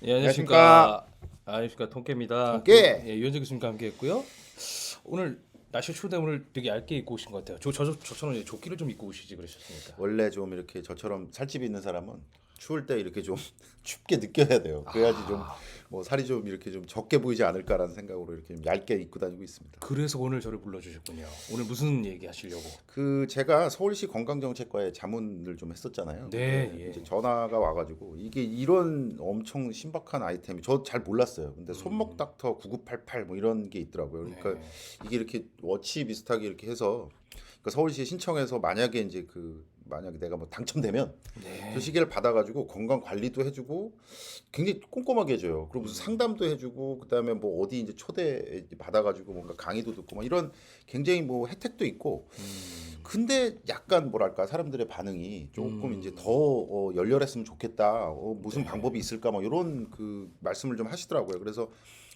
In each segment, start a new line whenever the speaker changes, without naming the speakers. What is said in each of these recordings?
예,
안녕하십니까.
안녕하십니까. 안녕하십니까. 통깨입니다.
통깨.
예, 유현재 교수님과 함께했고요. 오늘 날씨 추운데 오늘 되게 얇게 입고 오신 것 같아요. 저처럼 이제 조끼를 좀 입고 오시지 그러셨습니까?
원래 좀 이렇게 저처럼 살집이 있는 사람은 추울 때 이렇게 좀 춥게 느껴야 돼요. 그래야지 좀 뭐 살이 좀 이렇게 좀 적게 보이지 않을까라는 생각으로 이렇게 좀 얇게 입고 다니고 있습니다.
그래서 오늘 저를 불러주셨군요. 오늘 무슨 얘기 하시려고?
그 제가 서울시 건강정책과에 자문을 좀 했었잖아요.
네,
근데
예.
이제 전화가 와가지고 이게 이런 엄청 신박한 아이템이 저 잘 몰랐어요. 근데 손목 닥터 9988 뭐 이런 게 있더라고요. 그러니까
네.
이게 이렇게 워치 비슷하게 이렇게 해서 그러니까 서울시에 신청해서 만약에 이제 만약에 내가 뭐 당첨되면 저
네.
시계를 받아가지고 건강 관리도 해주고 굉장히 꼼꼼하게 해줘요. 그리고 무슨 상담도 해주고 그다음에 뭐 어디 이제 초대 받아가지고 뭔가 강의도 듣고 막 이런 굉장히 뭐 혜택도 있고. 근데 약간 뭐랄까 사람들의 반응이 조금 이제 더 열렬했으면 좋겠다. 무슨 방법이 있을까 뭐 이런 그 말씀을 좀 하시더라고요. 그래서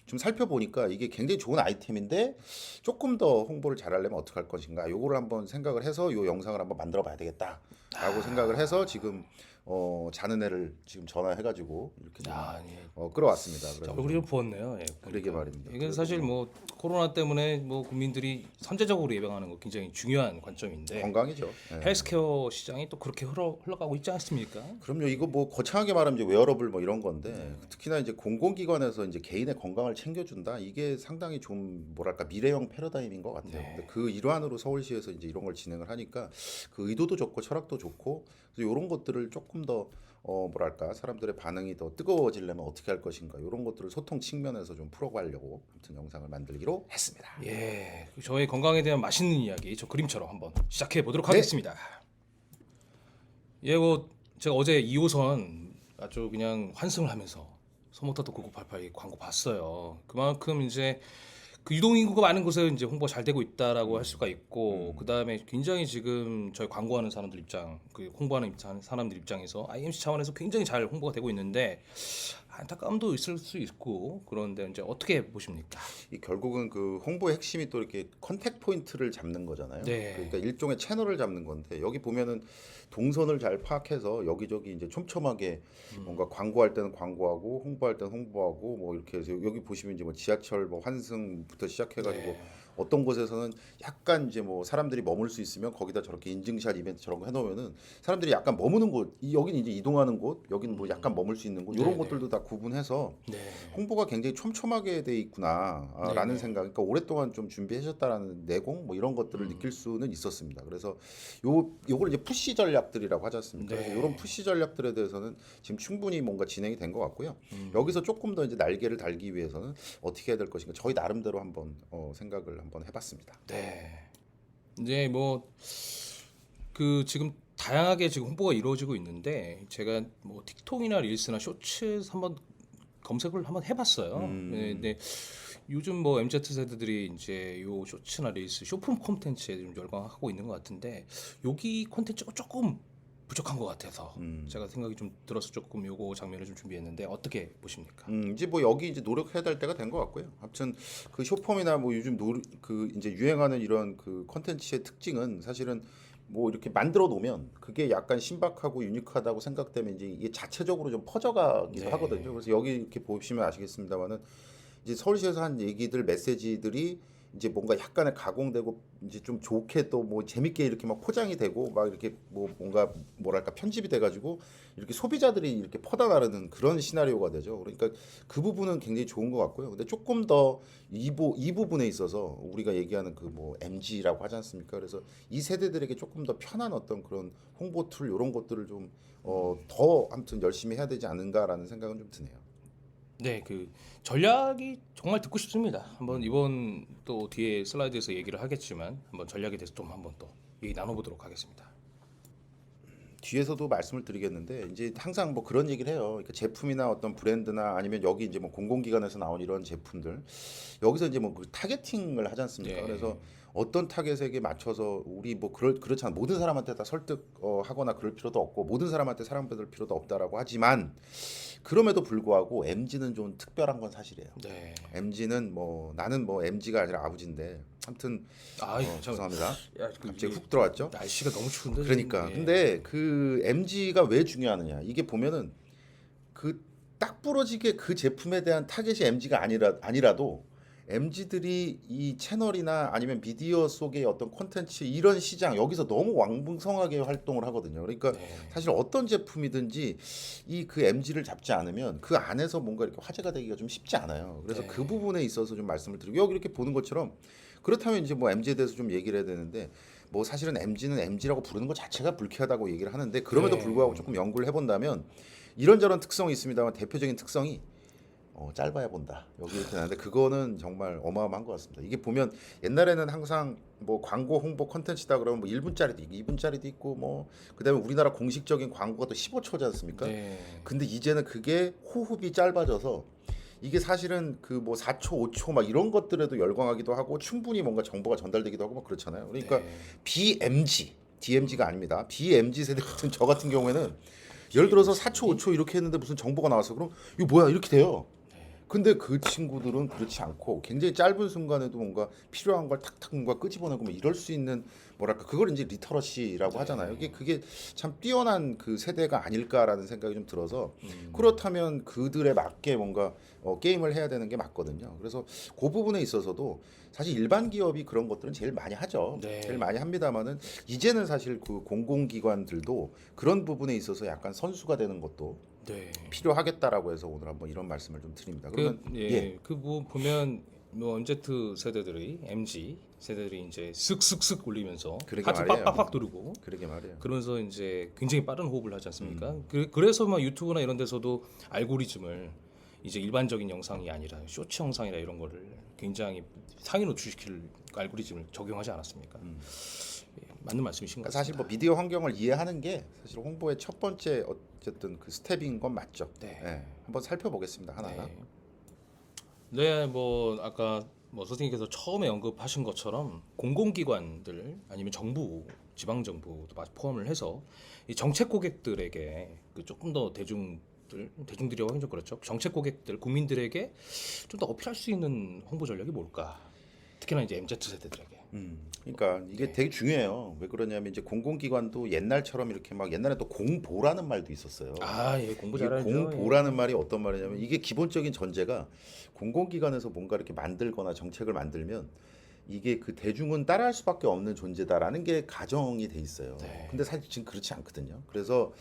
좀 살펴보니까 이게 굉장히 좋은 아이템인데 조금 더 홍보를 잘하려면 어떻게 할 것인가 요거를 한번 생각을 해서 요 영상을 한번 만들어 봐야 되겠다라고 생각을 해서 지금 자는 애를 지금 전화해가지고 이렇게 좀
예.
끌어왔습니다.
자,
그래서
얼굴이 좀 부었네요. 예,
그러게
보니까.
말입니다.
이게
그래서
사실 뭐 코로나 때문에 뭐 국민들이 선제적으로 예방하는 거 굉장히 중요한 관점인데
건강이죠. 예.
헬스케어 시장이 또 그렇게 흘러가고 있지 않습니까?
그럼요. 이거 뭐 거창하게 말하면 이제 웨어러블 뭐 이런 건데 특히나 이제 공공기관에서 이제 개인의 건강을 챙겨준다. 이게 상당히 좀 뭐랄까 미래형 패러다임인 것 같아요. 근데 그 일환으로 서울시에서 이제 이런 걸 진행을 하니까 그 의도도 좋고 철학도 좋고 그래서 이런 것들을 조금 더 뭐랄까 사람들의 반응이 더 뜨거워지려면 어떻게 할 것인가 이런 것들을 소통 측면에서 좀 풀어가려고 아무튼 영상을 만들기로 했습니다.
예, 저의 건강에 대한 맛있는 이야기 저 그림처럼 한번 시작해 보도록
네.
하겠습니다. 예, 뭐 제가 어제 2호선 아주 그냥 환승을 하면서 소모타도 9988 광고 봤어요. 그만큼 이제 그 유동인구가 많은 곳에 이제 홍보가 잘 되고 있다라고 할 수가 있고, 그 다음에 굉장히 지금 저희 광고하는 사람들 입장, 그 홍보하는 사람들 입장에서 IMC 차원에서 굉장히 잘 홍보가 되고 있는데 안타까움도 있을 수 있고 그런데 이제 어떻게 보십니까?
이 결국은 그 홍보의 핵심이 또 이렇게 컨택 포인트를 잡는 거잖아요.
네.
그러니까 일종의 채널을 잡는 건데 여기 보면은 동선을 잘 파악해서 여기저기 이제 촘촘하게 뭔가 광고할 때는 광고하고 홍보할 때는 홍보하고 뭐 이렇게 해서 여기 보시면 이제 뭐 지하철 뭐 환승부터 시작해가지고
네.
어떤 곳에서는 약간 이제 뭐 사람들이 머물 수 있으면 거기다 저렇게 인증샷 이벤트 저런 거 해놓으면은 사람들이 약간 머무는 곳, 여기는 이제 이동하는 곳, 여기는 뭐 약간 머물 수 있는 곳 이런
네네.
것들도 다 구분해서
네.
홍보가 굉장히 촘촘하게 돼 있구나라는
네네.
생각. 그러니까 오랫동안 좀 준비하셨다라는 내공 뭐 이런 것들을 느낄 수는 있었습니다. 그래서 요걸 이제 푸시 전략들이라고 하지 않습니까? 그래서
네.
이런 푸시 전략들에 대해서는 지금 충분히 뭔가 진행이 된 것 같고요. 여기서 조금 더 이제 날개를 달기 위해서는 어떻게 해야 될 것인가 저희 나름대로 한번 생각을 한번 해봤습니다.
네. 이제 뭐 그 지금 다양하게 지금 홍보가 이루어지고 있는데 제가 뭐 틱톡이나 릴스나 쇼츠 한번 검색을 한번 해봤어요. 네, 근데 요즘 뭐 MZ 세대들이 이제 요 쇼츠나 릴스 쇼폼 콘텐츠에 좀 열광하고 있는 것 같은데 여기 콘텐츠가 조금 부족한 것 같아서 제가 생각이 좀 들어서 조금 요거 장면을 좀 준비했는데 어떻게 보십니까?
이제 뭐 여기 이제 노력해야 될 때가 된 것 같고요. 아무튼 그 쇼폼이나 뭐 요즘 그 이제 유행하는 이런 그 컨텐츠의 특징은 사실은 뭐 이렇게 만들어 놓으면 그게 약간 신박하고 유니크하다고 생각되면 이제 이게 자체적으로 좀 퍼져가기도
네.
하거든요. 그래서 여기 이렇게 보시면 아시겠습니다만은 이제 서울시에서 한 얘기들 메시지들이 이제 뭔가 약간의 가공되고 이제 좀 좋게 또 뭐 재밌게 이렇게 막 포장이 되고 막 이렇게 뭐 뭔가 뭐랄까 편집이 돼가지고 이렇게 소비자들이 이렇게 퍼다 나르는 그런 시나리오가 되죠. 그러니까 그 부분은 굉장히 좋은 것 같고요. 근데 조금 더 이 부분에 있어서 우리가 얘기하는 그 뭐 MG라고 하지 않습니까? 그래서 이 세대들에게 조금 더 편한 어떤 그런 홍보 툴 이런 것들을 좀 더 아무튼 열심히 해야 되지 않은가라는 생각은 좀 드네요.
네, 그 전략이 정말 듣고 싶습니다. 한번 이번 또 뒤에 슬라이드에서 얘기를 하겠지만 한번 전략에 대해서 좀 한번 또 얘기 나눠보도록 하겠습니다.
뒤에서도 말씀을 드리겠는데 이제 항상 뭐 그런 얘기를 해요. 그러니까 제품이나 어떤 브랜드나 아니면 여기 이제 뭐 공공기관에서 나온 이런 제품들 여기서 이제 뭐 그 타겟팅을 하지 않습니까?
네.
그래서 어떤 타겟에게 맞춰서 우리 뭐 그렇잖아 모든 사람한테 다 설득 하거나 그럴 필요도 없고 모든 사람한테 사랑받을 필요도 없다라고 하지만 그럼에도 불구하고 MG는 좀 특별한 건 사실이에요.
네.
MG는 뭐 나는 뭐 MG가 아니라 아버지인데 아무튼
아, 참,
죄송합니다.
야, 그
갑자기
이게
훅 들어왔죠.
날씨가 너무 추운데 지금.
그러니까
예.
근데 그 MG가 왜 중요하느냐 이게 보면은 그 딱 부러지게 그 제품에 대한 타겟이 MG가 아니라도 MG들이 이 채널이나 아니면 미디어 속의 어떤 콘텐츠 이런 시장 여기서 너무 왕성하게 활동을 하거든요. 그러니까
네.
사실 어떤 제품이든지 이 그 MG를 잡지 않으면 그 안에서 뭔가 이렇게 화제가 되기가 좀 쉽지 않아요. 그래서
네.
그 부분에 있어서 좀 말씀을 드리고 여기 이렇게 보는 것처럼 그렇다면 이제 뭐 MG에 대해서 좀 얘기를 해야 되는데 뭐 사실은 MG는 MG라고 부르는 것 자체가 불쾌하다고 얘기를 하는데 그럼에도
네.
불구하고 조금 연구를 해본다면 이런저런 특성이 있습니다만 대표적인 특성이 짧아야 본다. 여기 이렇게 나는데 그거는 정말 어마어마한 것 같습니다. 이게 보면 옛날에는 항상 뭐 광고 홍보 컨텐츠다 그러면 뭐 1분짜리도 있고 2분짜리도 있고 뭐 그다음에 우리나라 공식적인 광고가 또 15초지 않습니까?
네.
근데 이제는 그게 호흡이 짧아져서 이게 사실은 그 뭐 4초, 5초 막 이런 것들에도 열광하기도 하고 충분히 뭔가 정보가 전달되기도 하고 막 그렇잖아요. 그러니까
네.
BMG, DMG가 아닙니다. BMG 세대 같은 저 같은 경우에는 예를 들어서 4초, 5초 이렇게 했는데 무슨 정보가 나왔어. 그럼 이거 뭐야? 이렇게 돼요. 근데 그 친구들은 그렇지 않고 굉장히 짧은 순간에도 뭔가 필요한 걸 탁탁 뭔가 끄집어내고 뭐 이럴 수 있는 뭐랄까 그걸 이제 리터러시라고 하잖아요. 그게 참 뛰어난 그 세대가 아닐까라는 생각이 좀 들어서 그렇다면 그들에 맞게 뭔가 게임을 해야 되는 게 맞거든요. 그래서 그 부분에 있어서도 사실 일반 기업이 그런 것들은 제일 많이 하죠.
네.
제일 많이 합니다만은 이제는 사실 그 공공기관들도 그런 부분에 있어서 약간 선수가 되는 것도
네.
필요하겠다라고 해서 오늘 한번 이런 말씀을 좀 드립니다. 그러면
그 뭐 보면 뭐 Z 세대들의 MG 세대들이 이제 슥슥슥 올리면서
그러게
하트
말이에요.
빡빡빡 누르고
그러게 말이에요.
그러면서 이제 굉장히 빠른 호흡을 하지 않습니까? 그래서 막 유튜브나 이런 데서도 알고리즘을 이제 일반적인 영상이 아니라 쇼츠 영상이나 이런 거를 굉장히 상위 노출시킬 알고리즘을 적용하지 않았습니까? 예, 맞는 말씀이신 것
그러니까 사실
같습니다.
뭐 미디어 환경을 이해하는 게 사실 홍보의 첫 번째 어쨌든 그 스텝인 건 맞죠.
네.
한번 살펴보겠습니다 하나하나.
네. 네, 뭐 아까 뭐 선생님께서 처음에 언급하신 것처럼 공공기관들 아니면 정부, 지방 정부도 포함을 해서 이 정책 고객들에게 그 조금 더 대중들이라고 하긴 좀 그렇죠. 정책 고객들, 국민들에게 좀 더 어필할 수 있는 홍보 전략이 뭘까? 특히나 이제 MZ 세대들에게.
그러니까 이게 되게 중요해요. 왜 그러냐면 이제 공공기관도 옛날처럼 이렇게 막 옛날에 또 공보라는 말도 있었어요.
아, 예, 공부
이게
잘하죠.
공보라는 말이 어떤 말이냐면 이게 기본적인 전제가 공공기관에서 뭔가 이렇게 만들거나 정책을 만들면 이게 그 대중은 따라할 수밖에 없는 존재다라는 게 가정이 돼 있어요.
네.
근데 사실 지금 그렇지 않거든요. 그래서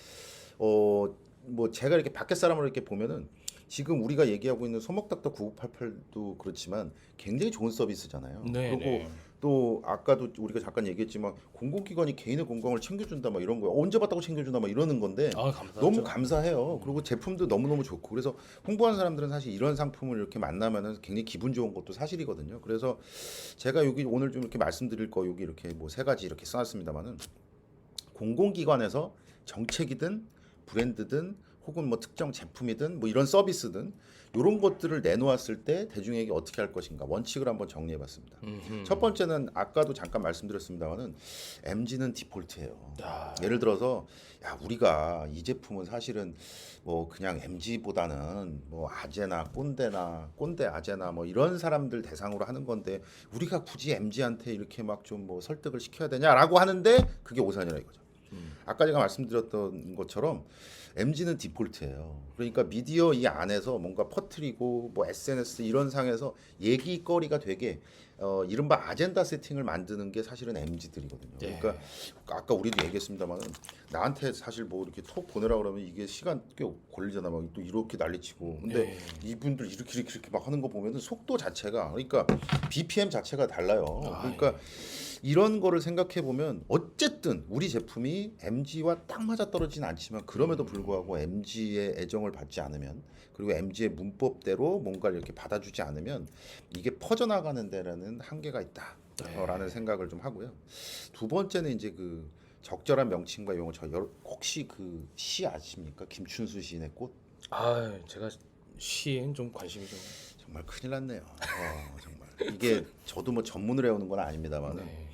뭐 제가 이렇게 밖에 사람으로 이렇게 보면은 지금 우리가 얘기하고 있는 소목닥터 9988도 그렇지만 굉장히 좋은 서비스잖아요.
네,
그리고
네.
또 아까도 우리가 잠깐 얘기했지만 공공기관이 개인의 건강을 챙겨준다 막 이런 거야. 언제 봤다고 챙겨준다 막 이러는 건데
아, 감사하죠.
너무 감사해요. 그리고 제품도 너무너무 좋고 그래서 홍보하는 사람들은 사실 이런 상품을 이렇게 만나면은 굉장히 기분 좋은 것도 사실이거든요. 그래서 제가 여기 오늘 좀 이렇게 말씀드릴 거 여기 이렇게 뭐 세 가지 이렇게 써놨습니다만은 공공기관에서 정책이든 브랜드든 혹은 뭐 특정 제품이든 뭐 이런 서비스든 이런 것들을 내놓았을 때 대중에게 어떻게 할 것인가 원칙을 한번 정리해봤습니다. 첫 번째는 아까도 잠깐 말씀드렸습니다만은 MG는 디폴트예요.
야.
예를 들어서 야 우리가 이 제품은 사실은 뭐 그냥 MG보다는 뭐 아재나 꼰대나 꼰대 아재나 뭐 이런 사람들 대상으로 하는 건데 우리가 굳이 MG한테 이렇게 막 좀 뭐 설득을 시켜야 되냐라고 하는데 그게 오산이라 이거죠. 아까 제가 말씀드렸던 것처럼 MG는 디폴트예요. 그러니까 미디어 이 안에서 뭔가 퍼뜨리고 뭐 SNS 이런 상에서 얘기거리가 되게 이른바 아젠다 세팅을 만드는 게 사실은 MG들이거든요. 그러니까 아까 우리도 얘기했습니다만은 나한테 사실 뭐 이렇게 톡 보내라 그러면 이게 시간 꽤 걸리잖아. 막 또 이렇게 난리치고. 근데 이분들 이렇게 막 하는 거 보면은 속도 자체가 그러니까 BPM 자체가 달라요. 그러니까 이런 거를 생각해 보면 어쨌든 우리 제품이 MG와 딱 맞아 떨어지진 않지만 그럼에도 불구하고 MG의 애정을 받지 않으면 그리고 MG의 문법대로 뭔가를 이렇게 받아주지 않으면 이게 퍼져나가는 데라는 한계가 있다라는 생각을 좀 하고요. 두 번째는 이제 그 적절한 명칭과 용어 혹시 그 시 아십니까? 김춘수 시인의 꽃?
아, 제가 시엔 좀 관심이 좀.
정말 큰일 났네요. 정말 이게 저도 뭐 전문을 해오는 건 아닙니다만은
네.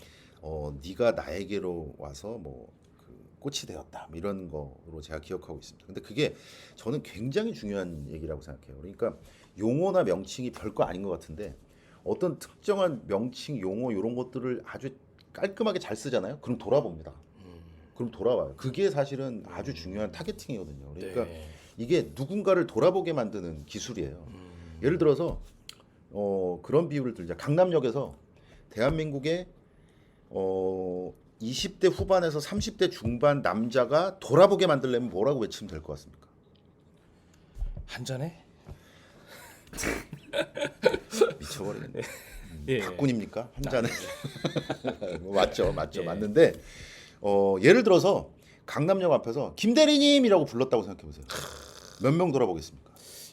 네가 나에게로 와서 뭐 그 꽃이 되었다 뭐 이런 거로 제가 기억하고 있습니다. 근데 그게 저는 굉장히 중요한 얘기라고 생각해요. 그러니까 용어나 명칭이 별거 아닌 것 같은데 어떤 특정한 명칭, 용어 이런 것들을 아주 깔끔하게 잘 쓰잖아요. 그럼 돌아봅니다. 그럼 돌아와요. 그게 사실은 아주 중요한 타겟팅이거든요. 그러니까
네.
이게 누군가를 돌아보게 만드는 기술이에요. 예를 들어서 그런 비유를 들자. 강남역에서 대한민국의 20대 후반에서 30대 중반 남자가 돌아보게 만들려면 뭐라고 외치면 될 것 같습니까?
한 잔에?
미쳐버리겠네.
예.
박군입니까? 한 잔에. 뭐 맞죠. 맞는데 예를 들어서 강남역 앞에서 김대리님이라고 불렀다고 생각해 보세요. 몇 명 돌아보겠습니까?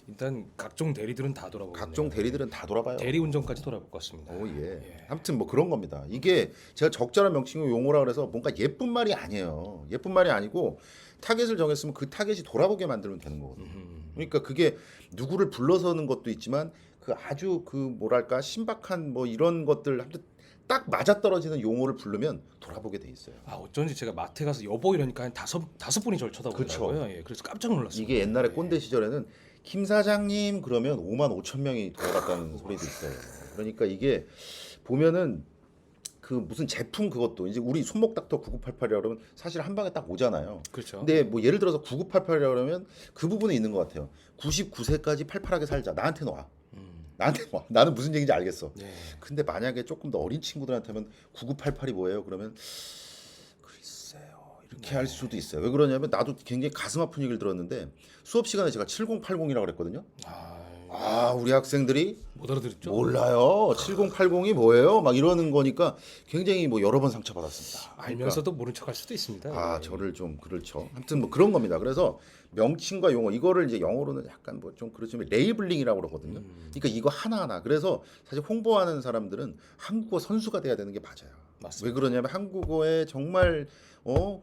일단 각종 대리들은 다 돌아보고
각종 대리들은 다 돌아봐요.
대리운전까지 돌아볼 것 같습니다.
예. 아무튼 뭐 그런 겁니다. 이게 제가 적절한 명칭 용어라 그래서 뭔가 예쁜 말이 아니에요. 예쁜 말이 아니고 타겟을 정했으면 그 타겟이 돌아보게 만들면 되는 거거든요. 그러니까 그게 누구를 불러서는 것도 있지만 그 아주 그 뭐랄까 신박한 뭐 이런 것들 아무튼 딱 맞아떨어지는 용어를 부르면 돌아보게 돼 있어요.
어쩐지 제가 마트에 가서 여보 이러니까 한 다섯 분이 저를 쳐다보더라고요. 예, 그래서 깜짝 놀랐습니다.
이게 옛날에 꼰대 시절에는 김 사장님 그러면 5만 5천 명이 돌아갔다는 소리도 있어요. 그러니까 이게 보면은 그 무슨 제품 그것도 이제 우리 손목 닥터 9988이라 그러면 사실 한 방에 딱 오잖아요.
그렇죠.
근데 뭐 예를 들어서 9988이라 그러면 그 부분에 있는 것 같아요. 99세까지 팔팔하게 살자. 나한테 놔. 나한테 와. 나는 무슨 얘기인지 알겠어.
네.
근데 만약에 조금 더 어린 친구들한테는 9988이 뭐예요? 그러면 글쎄요. 이렇게 할 수도 있어요. 왜 그러냐면 나도 굉장히 가슴 아픈 얘기를 들었는데 수업 시간에 제가 7080이라고 그랬거든요. 우리 학생들이
못 알아들었죠?
몰라요. 7080이 뭐예요? 막 이러는 거니까 굉장히 뭐 여러 번 상처받았습니다.
알면서도 모른 척할 수도 있습니다. 예.
저를 좀 그렇죠. 아무튼 뭐 그런 겁니다. 그래서 명칭과 용어 이거를 이제 영어로는 약간 뭐 좀 그렇지만 레이블링이라고 그러거든요. 그러니까 이거 하나하나. 그래서 사실 홍보하는 사람들은 한국어 선수가 돼야 되는 게 맞아요.
맞습니다.
왜 그러냐면 한국어에 정말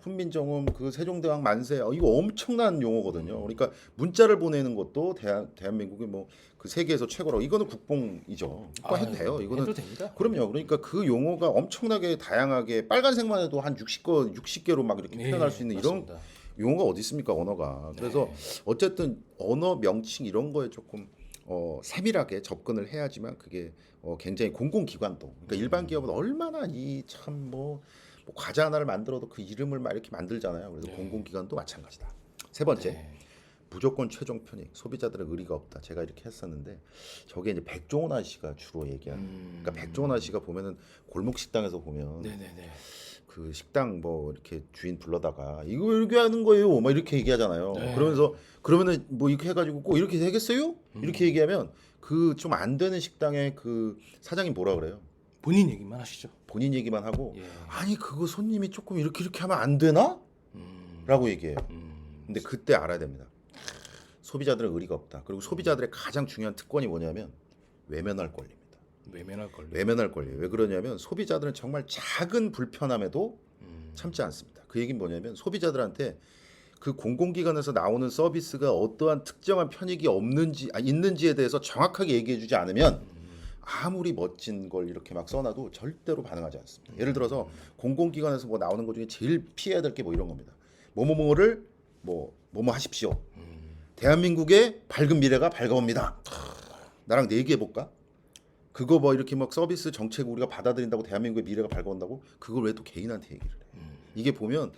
훈민정음 그 세종대왕 만세 이거 엄청난 용어거든요. 그러니까 문자를 보내는 것도 대한민국이 뭐 그 세계에서 최고라고 이거는 국뽕이죠. 해도 돼요. 이거는
해도 됩니다.
그럼요. 그러니까 그 용어가 엄청나게 다양하게 빨간색만 해도 한 60개로 막 이렇게 표현할 수 있는 이런
맞습니다.
용어가 어디 있습니까? 언어가. 그래서 어쨌든 언어 명칭 이런 거에 조금 세밀하게 접근을 해야지만 그게 굉장히 공공기관도 그러니까 일반 기업은 얼마나 이 참 뭐 과자 하나를 만들어도 그 이름을 막 이렇게 만들잖아요. 그래서 공공기관도 마찬가지다. 세 번째 무조건 최종 편익 소비자들의 의리가 없다. 제가 이렇게 했었는데 저게 이제 백종원 아저씨가 주로 얘기하는. 그러니까 백종원 아저씨가 보면은 골목 식당에서 보면
네네네.
그 식당 뭐 이렇게 주인 불러다가 이거 이렇게 하는 거예요. 막 이렇게 얘기하잖아요. 그러면서 그러면은 뭐 이렇게 해가지고 꼭 이렇게 되겠어요? 이렇게 얘기하면 그 좀 안 되는 식당의 그 사장님 뭐라 그래요?
본인 얘기만 하시죠.
본인 얘기만 하고
예.
아니 그거 손님이 조금 이렇게 하면 안 되나? 라고 얘기해요. 근데 그때 알아야 됩니다. 소비자들의 의리가 없다. 그리고 소비자들의 가장 중요한 특권이 뭐냐면 외면할 권리입니다.
외면할 권리.
외면할 권리. 왜 그러냐면 소비자들은 정말 작은 불편함에도 참지 않습니다. 그 얘기는 뭐냐면 소비자들한테 그 공공기관에서 나오는 서비스가 어떠한 특정한 편익이 있는지에 대해서 정확하게 얘기해주지 않으면 아무리 멋진 걸 이렇게 막 써놔도 절대로 반응하지 않습니다. 예를 들어서 공공기관에서 뭐 나오는 것 중에 제일 피해야 될 게 뭐 이런 겁니다. 뭐뭐뭐를 뭐뭐 하십시오. 대한민국의 밝은 미래가 밝아옵니다. 나랑 얘기해 볼까? 그거 뭐 이렇게 막 서비스 정책 우리가 받아들인다고 대한민국의 미래가 밝아온다고 그걸 왜 또 개인한테 얘기를 해? 이게 보면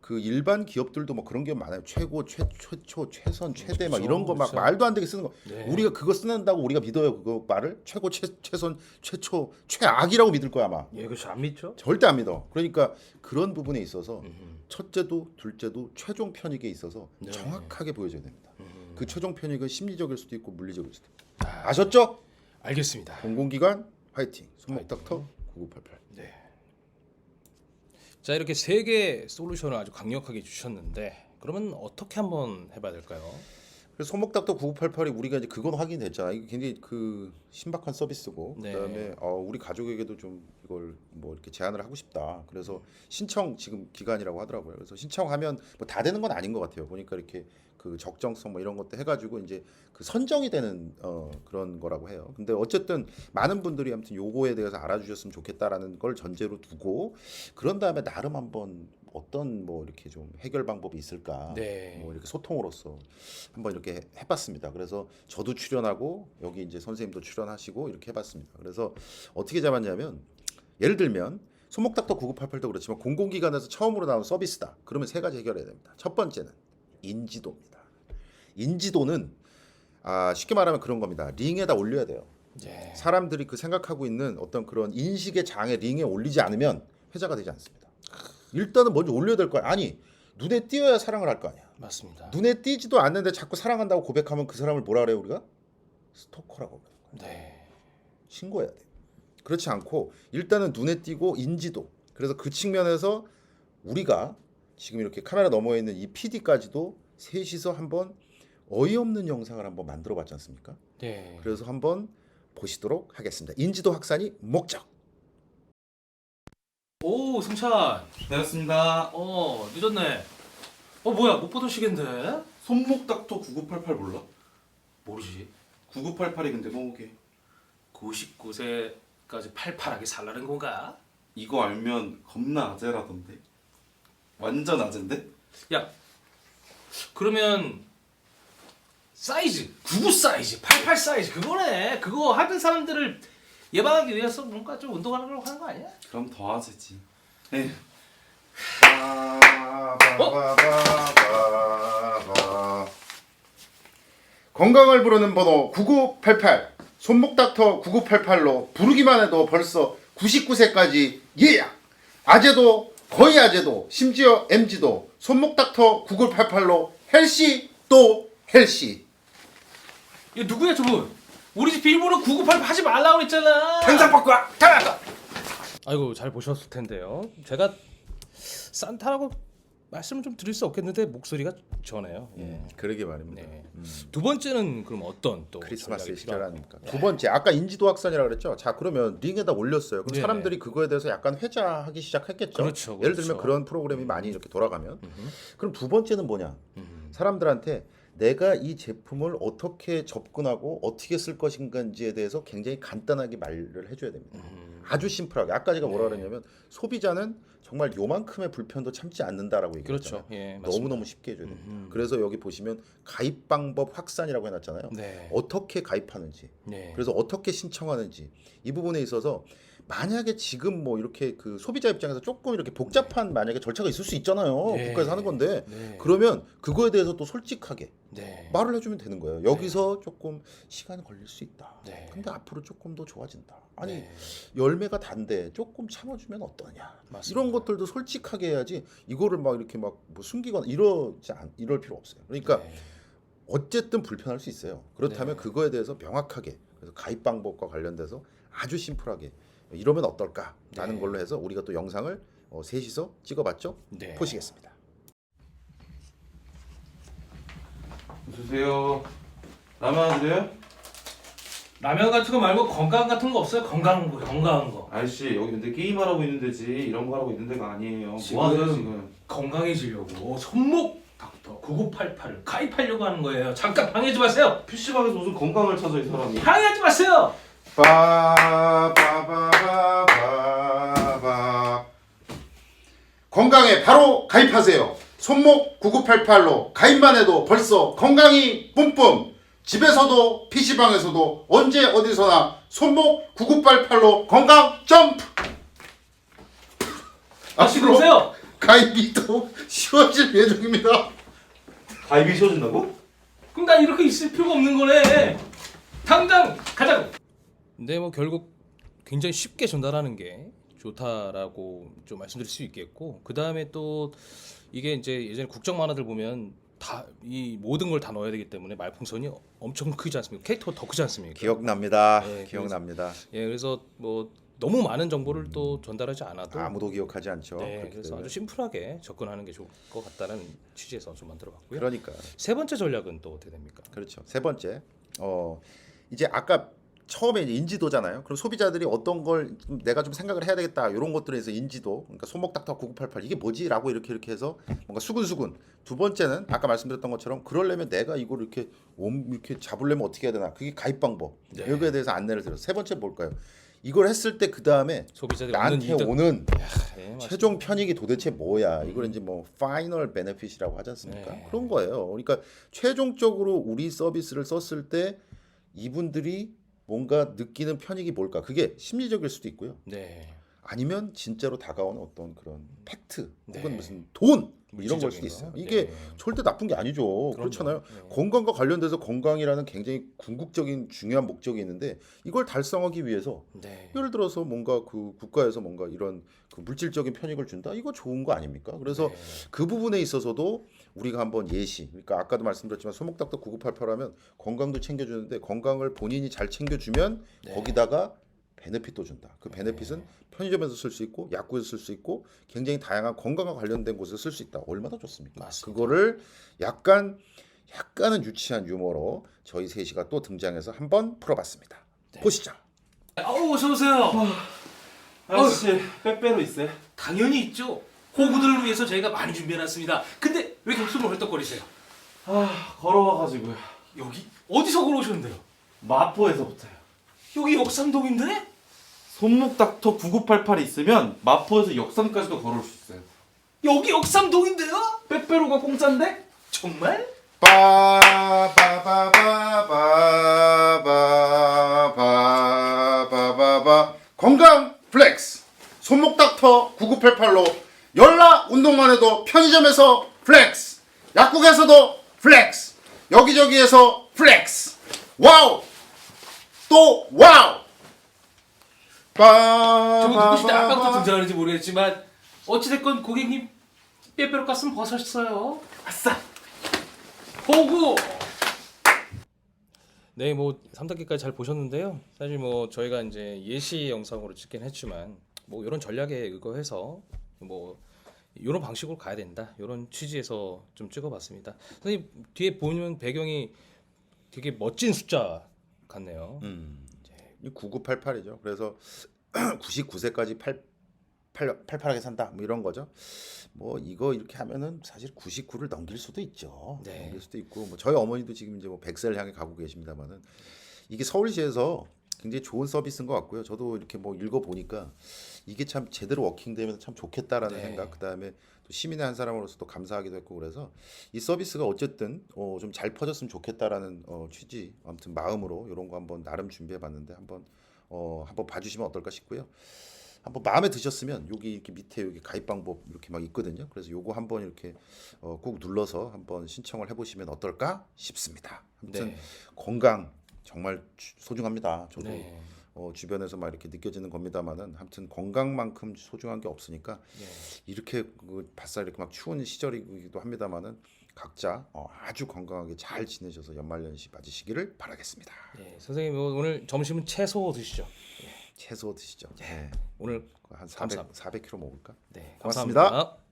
그 일반 기업들도 뭐 그런 게 많아요. 최고, 최초, 최선, 최대 막 이런 거 막
그렇죠.
말도 안 되게 쓰는 거.
네.
우리가 그거 쓰는다고 우리가 믿어요. 그거 말을 최고, 최선, 최초, 최악이라고 믿을 거야 아마.
예, 그렇죠. 안 믿죠?
절대 안 믿어. 그러니까 그런 부분에 있어서 첫째도 둘째도 최종 편익에 있어서 정확하게 보여줘야 됩니다. 그 최종 편익은 심리적일 수도 있고 물리적일 수도 있고. 아셨죠?
알겠습니다.
공공기관 화이팅. 손목닥터 9988.
네. 자, 이렇게 세 개의 솔루션을 아주 강력하게 주셨는데 그러면 어떻게 한번 해봐야 될까요?
그래서 손목닥터 9988이 우리가 이제 그건 확인됐잖아. 이게 굉장히 그 신박한 서비스고
네.
그다음에 우리 가족에게도 좀 이걸 뭐 이렇게 제안을 하고 싶다. 그래서 신청 지금 기간이라고 하더라고요. 그래서 신청하면 뭐 다 되는 건 아닌 것 같아요. 보니까 이렇게 그 적정성 뭐 이런 것도 해가지고 이제 그 선정이 되는 그런 거라고 해요. 근데 어쨌든 많은 분들이 아무튼 요거에 대해서 알아주셨으면 좋겠다라는 걸 전제로 두고 그런 다음에 나름 한번 어떤 뭐 이렇게 좀 해결 방법이 있을까
네.
뭐 이렇게 소통으로서 한번 이렇게 해봤습니다. 그래서 저도 출연하고 여기 이제 선생님도 출연하시고 이렇게 해봤습니다. 그래서 어떻게 잡았냐면 예를 들면 손목닥터 9988도 그렇지만 공공기관에서 처음으로 나온 서비스다. 그러면 세 가지 해결해야 됩니다. 첫 번째는 인지도입니다. 인지도는 쉽게 말하면 그런 겁니다. 링에다 올려야 돼요.
예.
사람들이 그 생각하고 있는 어떤 그런 인식의 장에 링에 올리지 않으면 회자가 되지 않습니다. 일단은 먼저 올려야 될 거야. 아니 눈에 띄어야 사랑을 할 거 아니야.
맞습니다.
눈에 띄지도 않는데 자꾸 사랑한다고 고백하면 그 사람을 뭐라 그래요 우리가? 스토커라고 그래요.
네.
신고해야 돼. 그렇지 않고 일단은 눈에 띄고 인지도. 그래서 그 측면에서 우리가 지금 이렇게 카메라 너머에 있는 이 PD까지도 셋이서 한번 어이없는 영상을 한번 만들어봤지 않습니까?
네.
그래서 한번 보시도록 하겠습니다. 인지도 확산이 목적.
오, 승찬.
내렸습니다.
늦었네. 뭐야, 못 보던 시계인데?
손목 닥터 9988 몰라?
모르지.
9988이 근데 뭐게?
99세까지 팔팔하게 살라는 건가?
이거 알면 겁나 아재라던데. 완전 아재인데?
야, 그러면 사이즈, 99 사이즈, 88 사이즈 그거네. 그거 하는 사람들을 예방하기 위해서 뭔가 좀 운동하려고 하는 거 아니야?
그럼 더 아재지. 에휴.
건강을 부르는 번호 9988 손목 닥터 9988로 부르기만 해도 벌써 99세까지 예약. 아재도 거의 아재도 심지어 MG도 손목 닥터 9988로 헬시 또 헬시.
이거 누구야 저분? 우리 집 비밀번호 9988 하지 말라고 했잖아.
당장 바꿔! 당장!
아이고 잘 보셨을 텐데요. 제가 산타라고 말씀을 좀 드릴 수 없겠는데 목소리가 전해요. 예.
그러게 말입니다.
네. 두 번째는 그럼 어떤 또
크리스마스
전략이
시절
필요한가요?
아닙니까? 두 번째 아까 인지도 확산이라고 그랬죠. 자 그러면 링에다 올렸어요. 그럼
네네.
사람들이 그거에 대해서 약간 회자하기 시작했겠죠.
그렇죠,
예를 들면
그렇죠.
그런 프로그램이 많이 이렇게 돌아가면 그럼 두 번째는 뭐냐?
음.
사람들한테 내가 이 제품을 어떻게 접근하고 어떻게 쓸 것인가에 대해서 굉장히 간단하게 말을 해줘야 됩니다. 아주 심플하게. 아까 제가 뭐라 그랬냐면 소비자는 정말 요만큼의 불편도 참지 않는다라고 얘기했잖아요.
그렇죠. 예,
너무너무 쉽게 해줘야 됩니다. 그래서 여기 보시면 가입 방법 확산이라고 해놨잖아요.
네.
어떻게 가입하는지,
네.
그래서 어떻게 신청하는지 이 부분에 있어서 만약에 지금 뭐 이렇게 그 소비자 입장에서 조금 이렇게 복잡한 만약에 절차가 있을 수 있잖아요.
네.
국가에서 하는 건데
네.
그러면 그거에 대해서 또 솔직하게
네.
말을 해주면 되는 거예요. 여기서 조금 시간이 걸릴 수 있다.
네.
근데 앞으로 조금 더 좋아진다. 아니
네.
열매가 단데 조금 참아주면 어떠냐.
맞습니다.
이런 것들도 솔직하게 해야지 이거를 막 이렇게 막 뭐 숨기거나 이럴 필요 없어요. 그러니까
네.
어쨌든 불편할 수 있어요. 그렇다면
네.
그거에 대해서 명확하게 그래서 가입 방법과 관련돼서 아주 심플하게 이러면 어떨까라는
네.
걸로 해서 우리가 또 영상을 셋이서 찍어봤죠.
네.
보시겠습니다.
주세요. 라면 하나 드려요?
라면 같은 거 말고 건강 같은 거 없어요? 건강한 거.
아저씨 여기 근데 게임하라고 있는 데지 이런 거 하라고 있는 데가 아니에요.
지금-
뭐 하세요 지금?
건강해지려고 손목 닥터 9988을 가입하려고 하는 거예요. 잠깐 방해하지 마세요.
PC방에서 무슨 건강을 찾아 이 사람이.
방해하지 마세요.
빠바바바바바 건강에 바로 가입하세요. 손목 9988로 가입만 해도 벌써 건강이 뿜뿜. 집에서도 PC방에서도 언제 어디서나 손목 9988로 건강 점프.
다시
앞으로
보세요.
가입이 더 쉬워질 예정입니다.
가입이 쉬워진다고?
그럼 난 이렇게 있을 필요가 없는 거네. 당장 가자고. 근데 뭐 결국 굉장히 쉽게 전달하는 게 좋다라고 좀 말씀드릴 수 있겠고, 그 다음에 또 이게 이제 예전에 국정 만화들 보면 다 이 모든 걸 다 넣어야 되기 때문에 말풍선이 엄청 크지 않습니까? 캐릭터가 더 크지 않습니까?
기억납니다.
네,
기억납니다.
예, 그래서 뭐 너무 많은 정보를 또 전달하지 않아도
아무도 기억하지 않죠.
네,
그렇기
그래서
때문에.
아주 심플하게 접근하는 게 좋을 것 같다는 취지에서 좀 만들어봤고요.
그러니까
세 번째 전략은 또 어떻게 됩니까?
그렇죠. 세 번째, 이제 아까 처음에 이제 인지도잖아요. 그럼 소비자들이 어떤 걸 내가 좀 생각을 해야 되겠다 이런 것들에 대해서 인지도, 그러니까 손목 닥터 9988 이게 뭐지라고 이렇게 해서 뭔가 수근수근. 두 번째는 아까 말씀드렸던 것처럼 그러려면 내가 이걸 이렇게 이렇게 잡으려면 어떻게 해야 되나? 그게 가입 방법.
네.
여기에 대해서 안내를 드려. 세 번째 뭘까요? 이걸 했을 때 그 다음에
소비자들이
나한테
얻는 이득.
오는
예, 맞습니다.
최종 편익이 도대체 뭐야? 이걸 이제 뭐 파이널 베네핏이라고 하지 않습니까?
네.
그런 거예요. 그러니까 최종적으로 우리 서비스를 썼을 때 이분들이 뭔가 느끼는 편익이 뭘까? 그게 심리적일 수도 있고요.
네.
아니면 진짜로 다가오는 어떤 그런 팩트 혹은
네.
무슨 돈 뭐 이런 걸 수도 있어요. 이게
네.
절대 나쁜 게 아니죠. 그렇잖아요. 건강과 관련돼서 건강이라는 굉장히 궁극적인 중요한 목적이 있는데 이걸 달성하기 위해서
네.
예를 들어서 뭔가 그 국가에서 뭔가 이런 그 물질적인 편익을 준다. 이거 좋은 거 아닙니까? 그래서
네.
그 부분에 있어서도 우리가 한번 예시. 그러니까 아까도 말씀드렸지만 소목닥터 9988하면 건강도 챙겨주는데 건강을 본인이 잘 챙겨주면
네.
거기다가 베네핏도 준다. 그 베네핏은 편의점에서 쓸 수 있고 약국에서 쓸 수 있고 굉장히 다양한 건강과 관련된 곳에서 쓸 수 있다. 얼마나 좋습니까?
맞습니다.
그거를 약간은 유치한 유머로 저희 셋이가 또 등장해서 한번 풀어봤습니다. 보시죠.
어서 오세요.
아저씨 빼빼로 있어요?
당연히 있죠. 호구들을 위해서 저희가 많이 준비해놨습니다. 근데 왜 격수를 헐떡거리세요?
걸어와가지고요.
여기 어디서 걸어오셨는데요?
마포에서부터요.
여기 역삼동인데?
손목닥터 9988 있으면 마포에서 역삼까지도 걸어올 수 있어요.
여기 역삼동인데요?
빼빼로가 공짜인데?
정말?
빠바바바바바바바바 건강 플렉스 손목닥터 9988로 열나 운동만 해도 편의점에서 플렉스 약국에서도 플렉스 여기저기에서 플렉스 와우 또 와우
저거 누구신지 아까부터
빠바바
등장하는지 모르겠지만 어찌됐건 고객님 빼빼로 깠으면 벗으셨어요. 아싸! 호구! 네, 뭐 3단계까지 잘 보셨는데요. 사실 뭐 저희가 이제 예시 영상으로 찍긴 했지만 뭐 이런 전략에 의거해서 뭐 이런 방식으로 가야 된다. 이런 취지에서 좀 찍어봤습니다. 선생님 뒤에 보면 배경이 되게 멋진 숫자 같네요.
9988이죠. 그래서 99세까지 88하게 산다. 뭐 이런 거죠. 뭐 이거 이렇게 하면은 사실 99를 넘길 수도 있죠.
네.
넘길 수도 있고 뭐 저희 어머니도 지금 이제 뭐 100세를 향해 가고 계십니다만은 이게 서울시에서 굉장히 좋은 서비스인 것 같고요. 저도 이렇게 뭐 읽어 보니까 이게 참 제대로 워킹되면 참 좋겠다라는
네.
생각. 그다음에 또 시민의 한 사람으로서 또 감사하기도 했고 그래서 이 서비스가 어쨌든 좀 잘 퍼졌으면 좋겠다라는 취지. 아무튼 마음으로 이런 거 한번 나름 준비해봤는데 한번 봐주시면 어떨까 싶고요. 한번 마음에 드셨으면 여기 이렇게 밑에 여기 가입 방법 이렇게 막 있거든요. 그래서 요거 한번 이렇게 꼭 눌러서 한번 신청을 해보시면 어떨까 싶습니다. 아무튼
네.
건강 정말 소중합니다. 저도
네.
주변에서 막 이렇게 느껴지는 겁니다만은 아무튼 건강만큼 소중한 게 없으니까
네.
이렇게 그 바싹 이렇게 막 추운 시절이기도 합니다만은 각자 아주 건강하게 잘 지내셔서 연말연시 맞으시기를 바라겠습니다.
네, 선생님 오늘 점심은 채소 드시죠?
채소 드시죠. 네.
오늘
한 400,
감사합니다.
400kg 먹을까?
네,
고맙습니다.
감사합니다.